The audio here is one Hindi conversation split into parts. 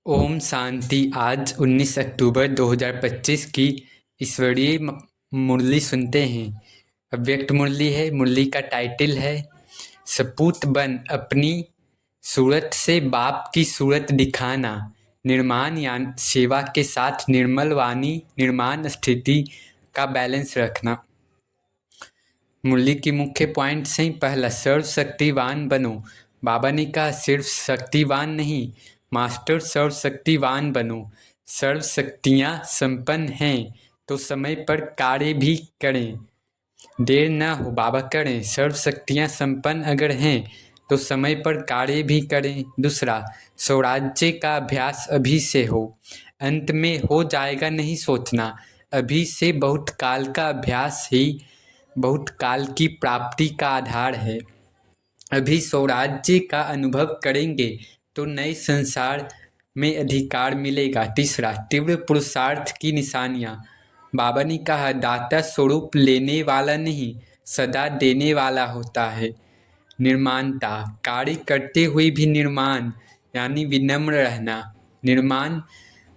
ओम शांति। आज 19 अक्टूबर 2025 की ईश्वरीय मुरली सुनते हैं। अव्यक्त मुरली है। मुरली का टाइटल है सपूत बन अपनी सूरत से बाप की सूरत दिखाना, निर्माण या सेवा के साथ निर्मल वाणी, निर्माण स्थिति का बैलेंस रखना। मुरली की मुख्य पॉइंट्स हैं। पहला, सर्वशक्तिवान बनो। बाबा ने कहा सिर्फ शक्तिवान नहीं, मास्टर सर्वशक्तिवान बनो। सर्व शक्तियाँ संपन्न हैं तो समय पर कार्य भी करें, देर न हो बाबा करें। सर्व शक्तियाँ संपन्न अगर हैं तो समय पर कार्य भी करें। दूसरा, स्वराज्य का अभ्यास अभी से हो, अंत में हो जाएगा नहीं सोचना। अभी से बहुत काल का अभ्यास ही बहुत काल की प्राप्ति का आधार है। अभी स्वराज्य का अनुभव करेंगे तो नए संसार में अधिकार मिलेगा। तीसरा, तीव्र पुरुषार्थ की निशानियाँ। बाबा ने कहा दाता स्वरूप लेने वाला नहीं, सदा देने वाला होता है। निर्माणता, कार्य करते हुए भी निर्माण यानी विनम्र रहना। निर्माण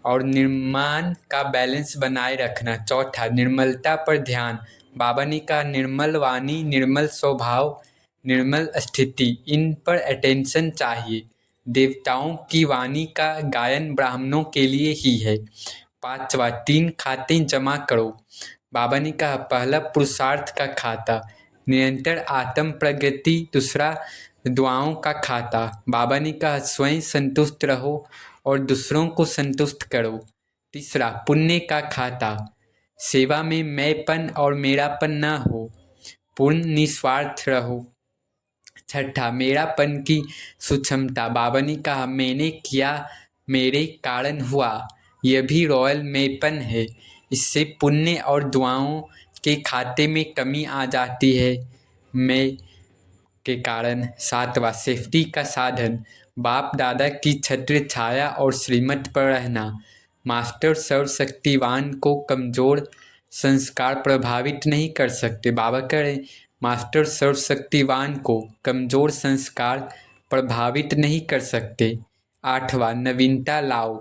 और निर्माण का बैलेंस बनाए रखना। चौथा, निर्मलता पर ध्यान। बाबा ने कहा निर्मल वाणी, निर्मल स्वभाव, निर्मल स्थिति, इन पर अटेंशन चाहिए। देवताओं की वाणी का गायन ब्राह्मणों के लिए ही है। पांचवा, 3 खाते जमा करो। बाबा ने कहा पहला पुरुषार्थ का खाता, निरंतर आत्म प्रगति। दूसरा, दुआओं का खाता। बाबा ने कहा स्वयं संतुष्ट रहो और दूसरों को संतुष्ट करो। तीसरा, पुण्य का खाता, सेवा में मैंपन और मेरापन न हो, पूर्ण निस्वार्थ रहो। छठा, मेरापन की सूक्ष्मता। बाबा ने कहा मैंने किया, मेरे कारण हुआ, यह भी रॉयल मैंपन है। इससे पुण्य और दुआओं के खाते में कमी आ जाती है, मैं के कारण। सातवां, सेफ्टी का साधन। बाप दादा की छत्र छाया और श्रीमत पर रहना। मास्टर सर्वशक्तिवान को कमजोर संस्कार प्रभावित नहीं कर सकते। बाबा करें मास्टर सर्वशक्तिवान को कमजोर संस्कार प्रभावित नहीं कर सकते। आठवां, नवीनता लाओ।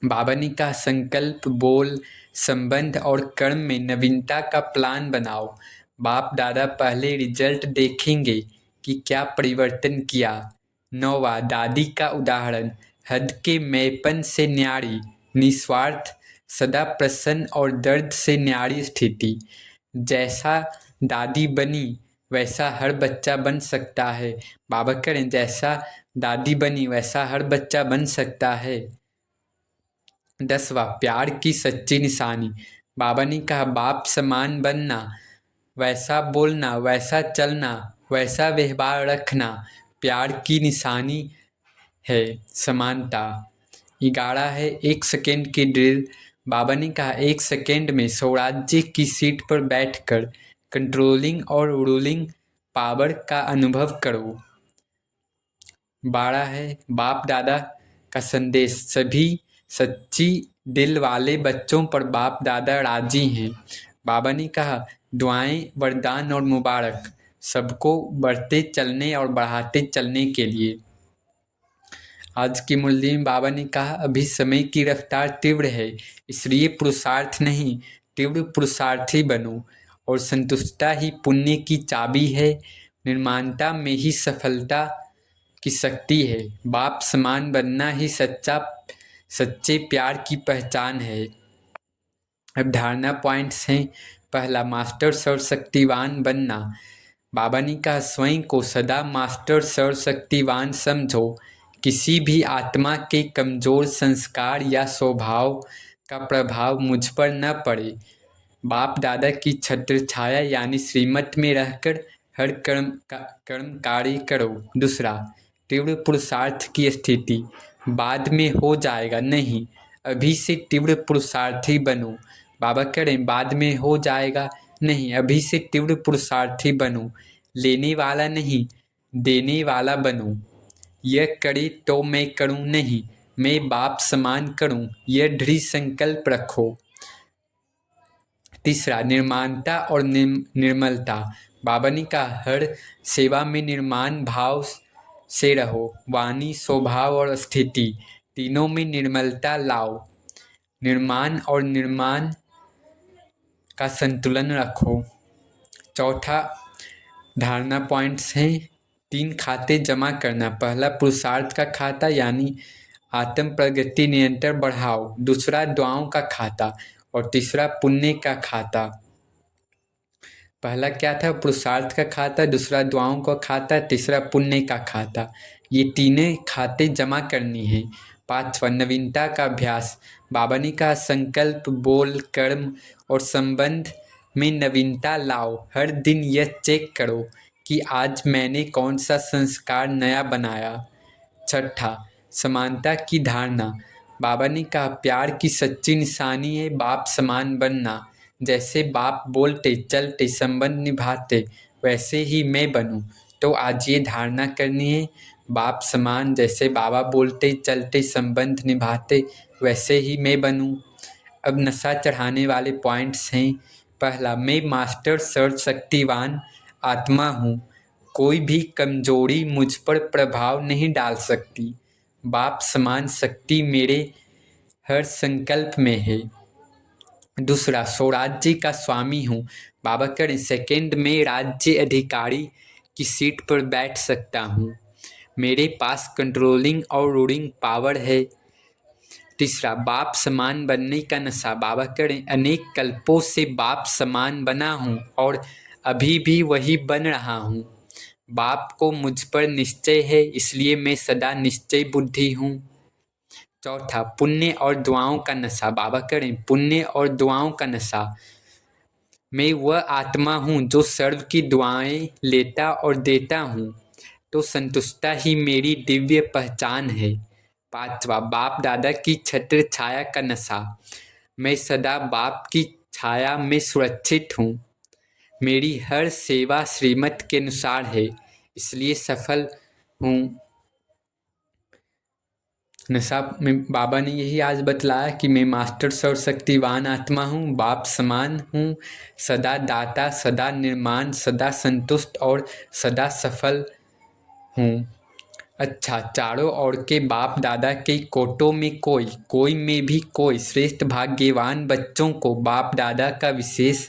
बाबा ने कहा संकल्प, बोल, संबंध और कर्म में नवीनता का प्लान बनाओ। बाप दादा पहले रिजल्ट देखेंगे कि क्या परिवर्तन किया। नौवां, दादी का उदाहरण। हद के मैंपन से न्यारी, निस्वार्थ, सदा प्रसन्न और दर्द से न्यारी स्थिति। जैसा दादी बनी वैसा हर बच्चा बन सकता है। बाबा करें जैसा दादी बनी वैसा हर बच्चा बन सकता है। 10वां, प्यार की सच्ची निशानी। बाबा ने कहा बाप समान बनना, वैसा बोलना, वैसा चलना, वैसा व्यवहार रखना प्यार की निशानी है। समानता। 11 है 1 सेकेंड की ड्रिल। बाबा ने कहा 1 सेकेंड में स्वराज्य की सीट पर बैठकर कंट्रोलिंग और रूलिंग पावर का अनुभव करो। 12 है बाप दादा का संदेश। सभी सच्ची दिल वाले बच्चों पर बाप दादा राजी हैं। बाबा ने कहा दुआएं, वरदान और मुबारक सबको बढ़ते चलने और बढ़ाते चलने के लिए। आज की मुरली में बाबा ने कहा अभी समय की रफ्तार तीव्र है, इसलिए पुरुषार्थ नहीं, तीव्र पुरुषार्थी बनो। और संतुष्टता ही पुण्य की चाबी है। निर्माणता में ही सफलता की शक्ति है। बाप समान बनना ही सच्चे प्यार की पहचान है। अब धारणा पॉइंट्स हैं। पहला, मास्टर सर्वशक्तिवान बनना। बाबा ने कहा स्वयं को सदा मास्टर सर्वशक्तिवान समझो। किसी भी आत्मा के कमजोर संस्कार या स्वभाव का प्रभाव मुझ पर न पड़े। बाप दादा की छत्र छाया यानी श्रीमत में रहकर हर कर्म कार्य करो। दूसरा, तीव्र पुरुषार्थ की स्थिति। बाद में हो जाएगा नहीं, अभी से तीव्र पुरुषार्थी बनो। बाबा करें बाद में हो जाएगा नहीं, अभी से तीव्र पुरुषार्थी बनो। लेने वाला नहीं, देने वाला बनो। यह करे तो मैं करूं नहीं, मैं बाप समान करूं, यह दृढ़ संकल्प रखो। तीसरा, निर्माणता और निर्मलता। बाबा ने कहा हर सेवा में निर्माण भाव से रहो। वाणी, स्वभाव और स्थिति, तीनों में निर्मलता लाओ। निर्माण और निर्माण का संतुलन रखो। चौथा धारणा पॉइंट्स हैं। 3 खाते जमा करना। पहला पुरुषार्थ का खाता यानी आत्म प्रगति निरंतर बढ़ाओ। दूसरा दुआओं का खाता और तीसरा पुण्य का खाता। पहला क्या था? पुरुषार्थ का खाता, दूसरा दुआओं का खाता, तीसरा पुण्य का खाता। ये तीनों खाते जमा करनी है। पांचवा नवीनता का अभ्यास। बाबा ने कहा संकल्प, बोल, कर्म और संबंध में नवीनता लाओ। हर दिन यह चेक करो कि आज मैंने कौन सा संस्कार नया बनाया। छठा समानता की धारणा। बाबा ने कहा प्यार की सच्ची निशानी है बाप समान बनना। जैसे बाप बोलते चलते संबंध निभाते वैसे ही मैं बनूं। तो आज ये धारणा करनी है, बाप समान जैसे बाबा बोलते चलते संबंध निभाते वैसे ही मैं बनूं। अब नशा चढ़ाने वाले पॉइंट्स हैं। पहला, मैं मास्टर सर्वशक्तिवान आत्मा हूँ। कोई भी कमजोरी मुझ पर प्रभाव नहीं डाल सकती। बाप समान शक्ति मेरे हर संकल्प में है। दूसरा, स्वराज्य का स्वामी हूँ। बाबा करें सेकंड में राज्य अधिकारी की सीट पर बैठ सकता हूँ। मेरे पास कंट्रोलिंग और रूलिंग पावर है। तीसरा, बाप समान बनने का नशा। बाबा करें अनेक कल्पों से बाप समान बना हूँ और अभी भी वही बन रहा हूँ। बाप को मुझ पर निश्चय है, इसलिए मैं सदा निश्चय बुद्धि हूँ। चौथा, पुण्य और दुआओं का नशा। बाबा करें पुण्य और दुआओं का नशा। मैं वह आत्मा हूँ जो सर्व की दुआएं लेता और देता हूँ, तो संतुष्टता ही मेरी दिव्य पहचान है। पांचवा, बाप दादा की छत्र छाया का नशा। मैं सदा बाप की छाया में सुरक्षित हूँ। मेरी हर सेवा श्रीमत के अनुसार है, इसलिए सफल हूँ। नशा में बाबा ने यही आज बतलाया कि मैं मास्टर सर्वशक्तिवान आत्मा हूँ, बाप समान हूँ, सदा दाता, सदा निर्माण, सदा संतुष्ट और सदा सफल हूँ। अच्छा, चारों ओर के बाप दादा के कोटों में कोई में भी कोई श्रेष्ठ भाग्यवान बच्चों को बाप दादा का विशेष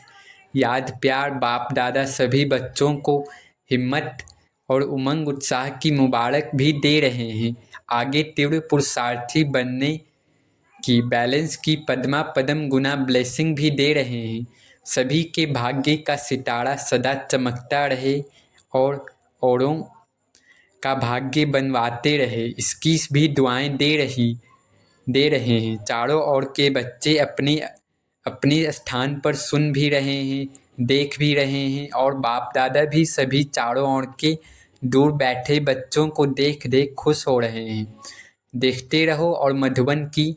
याद प्यार। बाप दादा सभी बच्चों को हिम्मत और उमंग उत्साह की मुबारक भी दे रहे हैं। आगे तीव्र पुरुषार्थी बनने की, बैलेंस की पद्मा पदम गुना ब्लेसिंग भी दे रहे हैं। सभी के भाग्य का सितारा सदा चमकता रहे और औरों का भाग्य बनवाते रहे, इसकी भी दुआएं दे रहे हैं। चारों ओर के बच्चे अपने अपने स्थान पर सुन भी रहे हैं, देख भी रहे हैं और बाप दादा भी सभी चारों ओर के दूर बैठे बच्चों को देख देख खुश हो रहे हैं। देखते रहो और मधुबन की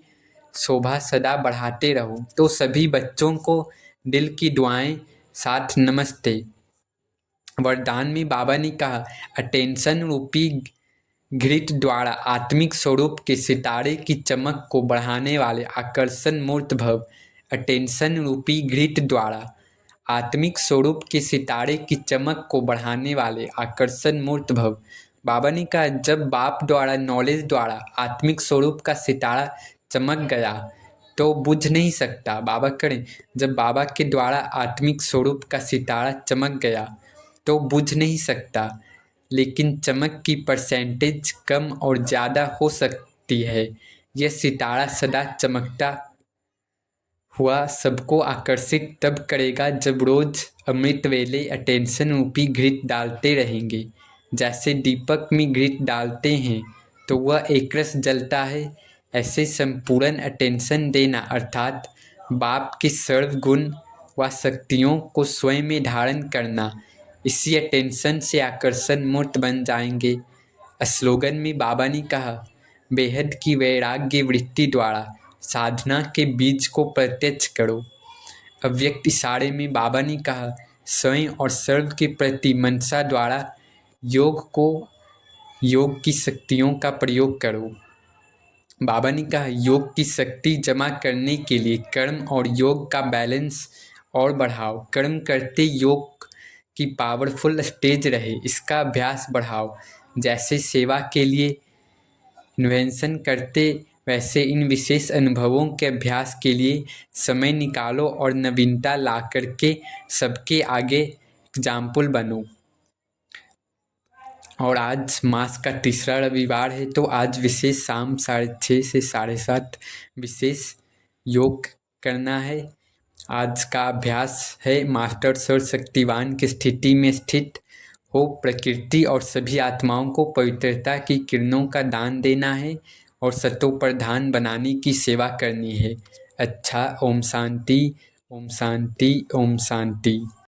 शोभा सदा बढ़ाते रहो। तो सभी बच्चों को दिल की दुआएं, साथ नमस्ते। वरदान में बाबा ने कहा अटेंशन रूपी घृत द्वारा आत्मिक स्वरूप के सितारे की चमक को बढ़ाने वाले आकर्षण मूर्त भव। अटेंशन रूपी घृत द्वारा आत्मिक स्वरूप के सितारे की चमक को बढ़ाने वाले आकर्षण मूर्त भव। बाबा ने कहा जब बाप द्वारा नॉलेज द्वारा आत्मिक स्वरूप का सितारा चमक गया तो बुझ नहीं सकता। बाबा करें जब बाबा के द्वारा आत्मिक स्वरूप का सितारा चमक गया तो बुझ नहीं सकता, लेकिन चमक की परसेंटेज कम और ज़्यादा हो सकती है। यह सितारा सदा चमकता हुआ सबको आकर्षित तब करेगा जब रोज अमृत वेले अटेंशन रूपी घृत डालते रहेंगे। जैसे दीपक में घृत डालते हैं तो वह एकरस जलता है, ऐसे संपूर्ण अटेंशन देना अर्थात बाप के सर्वगुण व शक्तियों को स्वयं में धारण करना। इसी अटेंशन से आकर्षण मूर्त बन जाएंगे। स्लोगन में बाबा ने कहा बेहद की वैराग्य वृत्ति द्वारा साधना के बीज को प्रत्यक्ष करो। अव्यक्त इशारे में बाबा ने कहा स्वयं और सर्व के प्रति मनसा द्वारा योग की शक्तियों का प्रयोग करो। बाबा ने कहा योग की शक्ति जमा करने के लिए कर्म और योग का बैलेंस और बढ़ाओ। कर्म करते योग की पावरफुल स्टेज रहे, इसका अभ्यास बढ़ाओ। जैसे सेवा के लिए इन्वेंशन करते वैसे इन विशेष अनुभवों के अभ्यास के लिए समय निकालो और नवीनता ला करके सबके आगे एग्जाम्पल बनो। और आज मास का तीसरा रविवार है, तो आज विशेष शाम 6:30 से 7:30 विशेष योग करना है। आज का अभ्यास है मास्टर स्वर शक्तिवान की स्थिति में स्थित हो प्रकृति और सभी आत्माओं को पवित्रता की किरणों का दान देना है और सतो प्रधान बनाने की सेवा करनी है। अच्छा, ओम शांति, ओम शांति, ओम शांति।